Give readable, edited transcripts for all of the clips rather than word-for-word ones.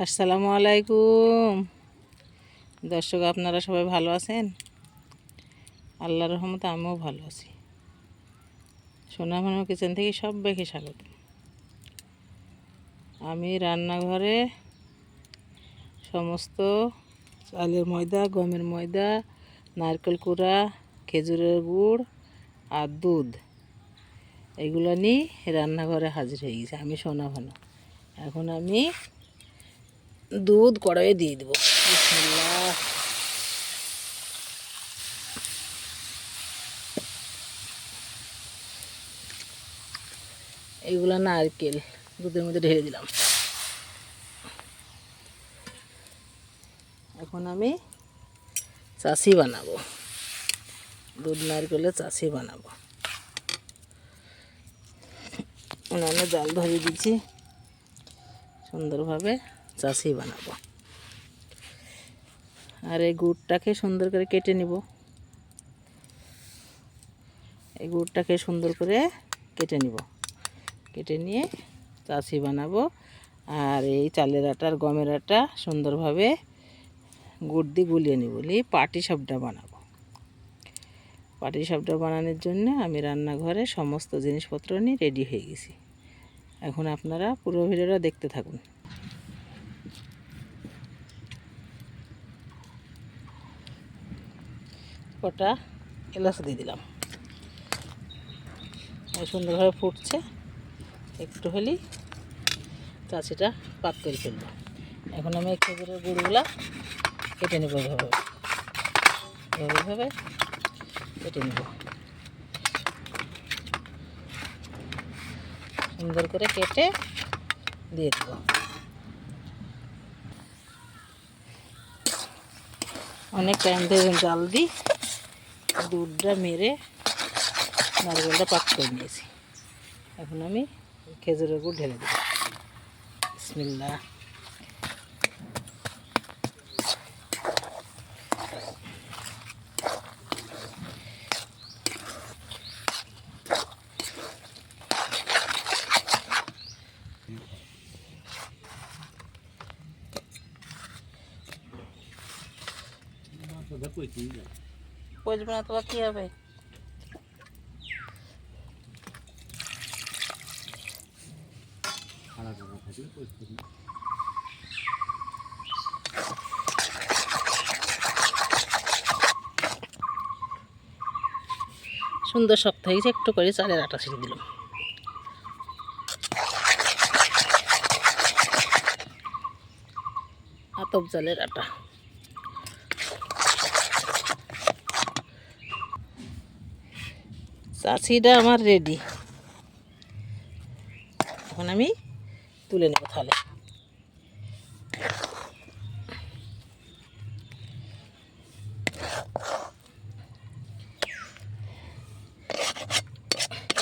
আসসালামু আলাইকুম দর্শক, আপনারা সবাই ভালো আছেন? আল্লাহর রহমতে আমিও ভালো আছি। সোনামণি কিচেন থেকে সবাইকে স্বাগত। আমি রান্নাঘরে সমস্ত চালের ময়দা, গমের ময়দা, নারকেল কুড়া, খেজুরের গুড় আর দুধ এগুলো নিয়ে রান্নাঘরে হাজির হয়ে গেছে। আমি সোনামণি। এখন আমি দুধ কড়াইয়ে দিয়ে দেবো। বিসমিল্লাহ। এইগুলো নারকেল দুধের মধ্যে ঢেলে দিলাম। এখন আমি চাশি বানাবো, দুধ নারকেলের চাশি বানাবো। উনানে জাল ধরিয়ে দিচ্ছি, সুন্দরভাবে চাশি বানাবো। আর এই গুড়টাকে সুন্দর করে কেটে নিব। এই গুড়টাকে সুন্দর করে কেটে নিব, কেটে নিয়ে চাশি বানাবো। আর এই চালের আটা আর গমের আটা সুন্দরভাবে গুড় দিয়ে গুলিয়ে নিব, নিয়ে পাটিসাপটা বানাবো। পাটিসাপটা বানানোর জন্য আমি রান্নাঘরে সমস্ত জিনিসপত্র নিয়ে রেডি হয়ে গেছি। এখন আপনারা পুরো ভিডিওটা দেখতে থাকুন। কটা এলাচ দিয়ে দিলাম, সুন্দরভাবে ফুটছে। একটু হলেই চাচিটা পাক করে ফেলবো। এখন আমি খেজুরের গুড়গুলা কেটে নেব, এভাবে এভাবে কেটে নেব। সুন্দর করে কেটে দিয়ে দেবো। অনেক টাইম ধরে জাল দিই, দুধটা মেরে নারকেলটা পাক করে নিয়েছি। এখন আমি খেজুরের গুড় ঢেলে দেবো। বিসমিল্লাহ। পচবে না তো কী হবে? সুন্দর শক্ত হয়ে গেছে। একটু করে চালের আটা ছিঁড়ে দিলাম। আতপ চালের আটা। চাষিটা আমার রেডি। এখন আমি তুলে নেব থালে।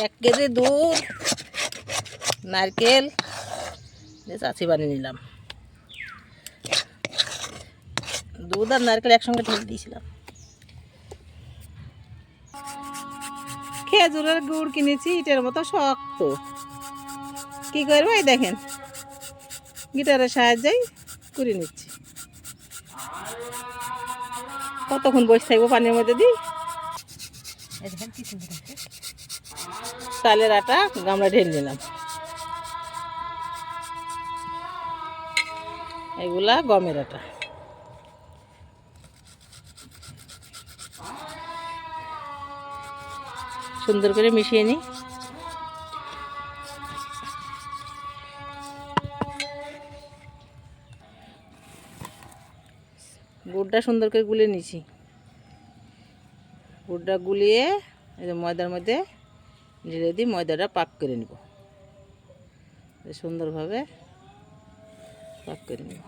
এক কেজি দুধ নারকেল দিয়ে চাশি বানিয়ে নিলাম। দুধ আর নারকেল একসঙ্গে ঢেলে দিয়েছিলাম। খেজুরের গুড় কিনেছি, ইটের মতো শক্ত। কি করবো, এই দেখেন গিটারের সাহায্যেই করে নিচ্ছি। কতক্ষণ বসে থাকবো পানির মধ্যে দিই। চালের আটা গামলা ঢেলে নিলাম। এগুলা গমের আটা। সুন্দর করে মিশিয়ে নিই। গুড়টা সুন্দর করে গুলিয়ে নিয়েছি। গুড়টা গুলিয়ে এই যে ময়দার মধ্যে ঢেলে দিয়ে ময়দাটা পাক করে নেব। সুন্দরভাবে পাক করে নেব।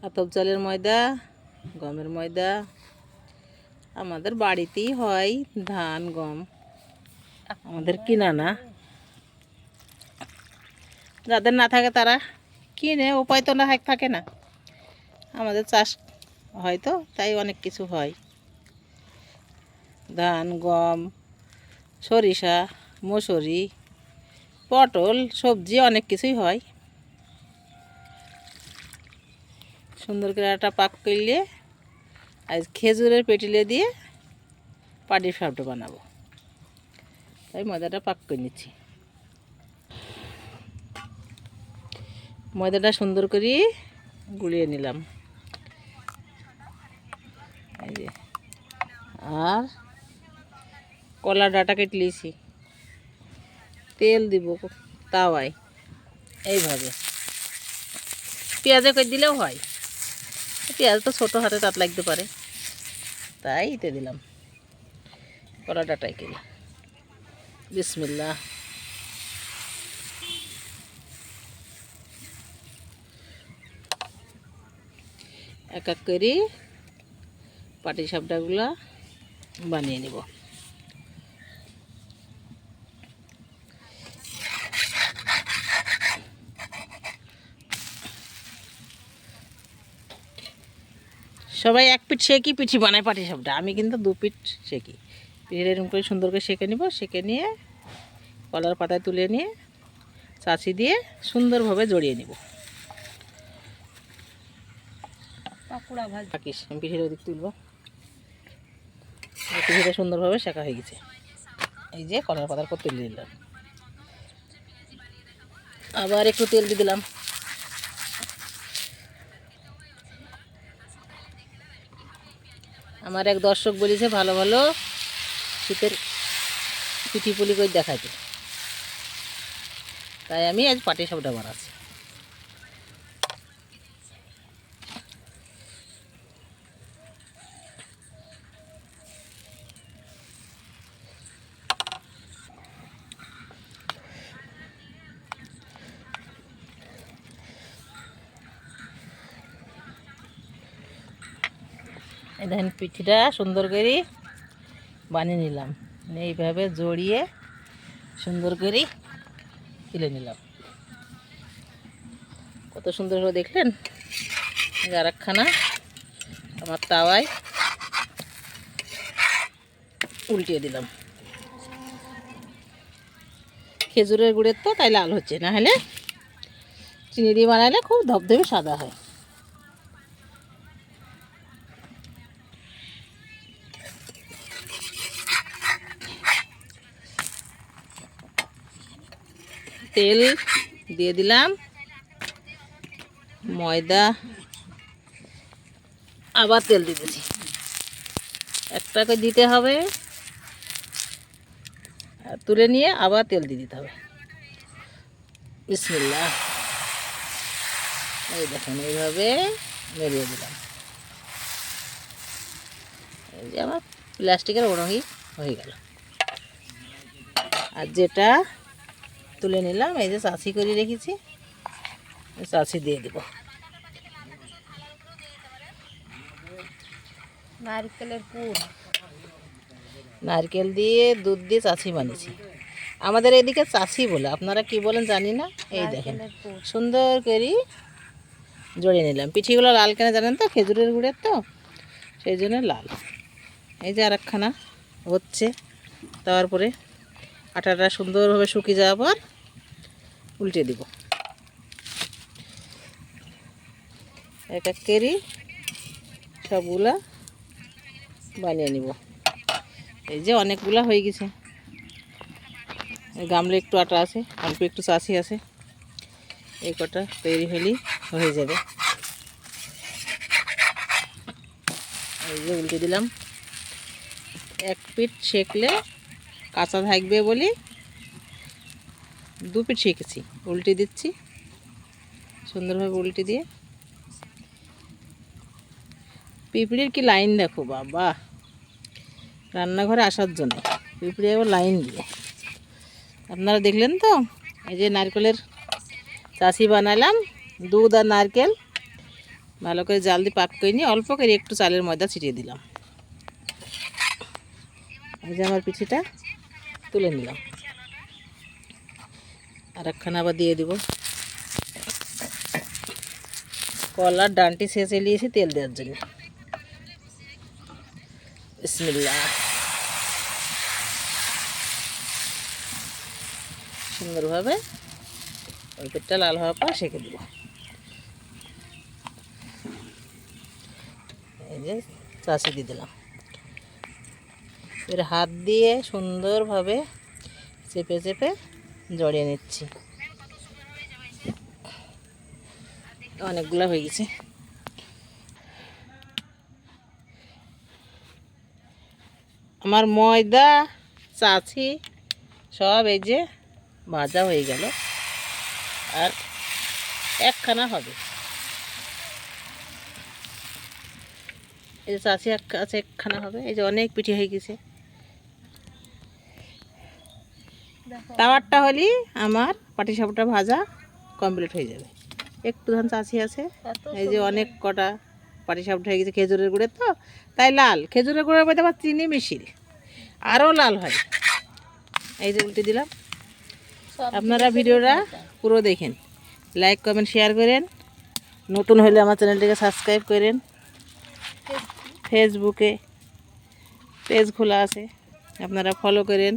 আতপ চালের ময়দা, গমের ময়দা আমাদের বাড়িতেই হয়। ধান গম আমাদের কিনা না। যাদের না থাকে তারা কিনে, উপায় তো না থাকে না। আমাদের চাষ হয়তো, তাই অনেক কিছু হয়। ধান, গম, সরিষা, মসুরি, পটল, সবজি অনেক কিছুই হয়। সুন্দর করে আটা পাক করলে আজ খেজুরের পেটিলে দিয়ে পাটির সাপটা বানাবো, তাই ময়দাটা পাক করে নিচ্ছি। ময়দাটা সুন্দর করে গুলিয়ে নিলাম, এই যে। আর কলা ডাঁটা কেটে নিয়েছি, তেল দিব তাওয়ায় এইভাবে। পেঁয়াজে করে দিলেও হয়, পেঁয়াজ তো ছোটো হাতে তাত লাগতে পারে, তাই এতে দিলাম কলা ডাঁটাই কেটে। বিসমিল্লাহ। এক এক করে পাটিসাপটাগুলো বানিয়ে নেব। সবাই এক পিঠ সেকি পিঠি বানায় পাটিসাপটা, আমি কিন্তু 2 পিঠ সেকি। পিঠের এরকম করে সুন্দর করে সেঁকে নিব, সেঁকে নিয়ে কলার পাতায় তুলে নিয়ে চাঁচি দিয়ে সুন্দরভাবে জড়িয়ে নিব। পাকুড়া ভাজ রাখিস, আমি পিঠের ওদিক তুলব। পিঠেটা সুন্দরভাবে শেখা হয়ে গেছে, এই যে কলার পাতার পর তুলে দিলাম। আবার একটু তেল দিয়ে দিলাম। আমার এক দর্শক বলেছে ভালো ভালো শীতের পিঠি পুলি করে দেখাতে, তাই আমি আজ পাটিসাপটা বানাচ্ছি। এই দেখেন পিঠিটা সুন্দর করে বানিয়ে নিলাম, এইভাবে জড়িয়ে সুন্দর করে তুলে নিলাম। কত সুন্দর করে দেখলেন। আর একখানা আমার তাওয়ায় উল্টিয়ে দিলাম। খেজুরের গুড়ের তো তাই লাল হচ্ছে, না হলে চিনি দিয়ে বানালে খুব ধবধবে সাদা হয়। তেল দিয়ে দিলাম, ময়দা, আবার তেল দিয়ে দিচ্ছি। একটা করে দিতে হবে, আর তুলে নিয়ে আবার তেল দিয়ে দিতে হবে। বিসমিল্লাহ। এই দেখুন এইভাবে মেরিয়ে দিলাম। এই যে আমার প্লাস্টিকের ওরঙই হয়ে গেল। আর যেটা তুলে নিলাম, এই যে চাষি করে রেখেছি, চাষি দিয়ে দেব। নারকেলের পুর, নারকেল দিয়ে দুধ দিয়ে চাষি বানিয়েছি। আমাদের এদিকে চাষি বলে, আপনারা কি বলেন জানি না। এই দেখেন সুন্দর করে জড়িয়ে নিলাম। পিঠিগুলো লাল কেন জানেন তো, খেজুরের গুড়ের তো, সেই জন্য লাল। এই যে আর একখানা হচ্ছে, তারপরে আটাটা সুন্দরভাবে শুকিয়ে যাওয়ার পর উল্টে দিব। এক এক করে সবগুলা বানিয়ে নিব। এই যে অনেকগুলা হয়ে গেছে। গামলে একটু আটা আছে, অল্প একটু চাষি আছে, এই কটা তৈরি হলেই হয়ে যাবে। এই যে উল্টে দিলাম। এক পিঠ সেঁকলে কাঁচা থাকবে বলে 2 পিঠ সেঁকেছি, উল্টে দিচ্ছি। সুন্দরভাবে উল্টে দিয়ে পিঁপড়ির কি লাইন দেখো বাবা, রান্নাঘরে আসার জন্য পিঁপড়ি আবার লাইন দিয়ে। আপনারা দেখলেন তো। এই যে নারকেলের চাষি বানালাম, দুধ আর নারকেল ভালো করে জাল দিয়ে পাক করে নিয়ে অল্প করে একটু চালের ময়দা ছিটিয়ে দিলাম। এই যে আমার পিঠিটা তুলে নিলাম। আর একখানা আবার দিয়ে দিব। কলার ডানটি ছেঁচে নিয়েছি তেল দেওয়ার জন্য। বিসমিল্লাহ। সুন্দরভাবে ওই পেটটা লাল হওয়ার পর সেঁকে দেবো। এই যে চাষি দিয়ে দিলাম, এর হাত দিয়ে সুন্দরভাবে চেপে চেপে জড়িয়ে নিচ্ছি। অনেকগুলো হয়ে গেছে। আমার ময়দা চাছি সব এই যে ভাজা হয়ে গেল, আর একখানা হবে। এই যে চাছি একখানা হবে। এই যে অনেক পিঠে হয়ে গেছে। তাওয়ারটা হলেই আমার পাটিসাপটা ভাজা কমপ্লিট হয়ে যাবে। একটু ধান চাছি আছে, এই যে অনেক কটা পাটিসাপটা হয়ে গেছে। খেজুরের গুড়ের তো তাই লাল, খেজুরের গুড়ের মধ্যে আবার চিনি মিশিল আরও লাল হয়। এই যে উল্টে দিলাম। আপনারা ভিডিওটা পুরো দেখেন, লাইক কমেন্ট শেয়ার করেন। নতুন হলে আমার চ্যানেলটিকে সাবস্ক্রাইব করেন। ফেসবুকে পেজ খোলা আছে, আপনারা ফলো করেন।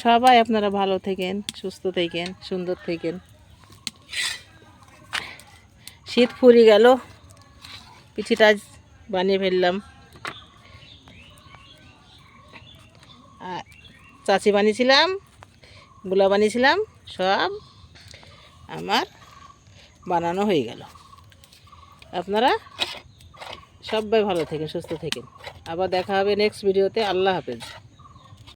সবাই আপনারা ভালো থাকেন, সুস্থ থাকেন, সুন্দর থাকেন। শীত ফুরিয়ে গেল, পিঠিটা বানিয়ে ফেললাম। আর চাচি বানিয়েছিলাম, গুলা বানিয়েছিলাম, সব আমার বানানো হয়ে গেল। আপনারা সবাই ভালো থাকেন, সুস্থ থাকেন। আবার দেখা হবে নেক্সট ভিডিওতে। আল্লাহ হাফেজ।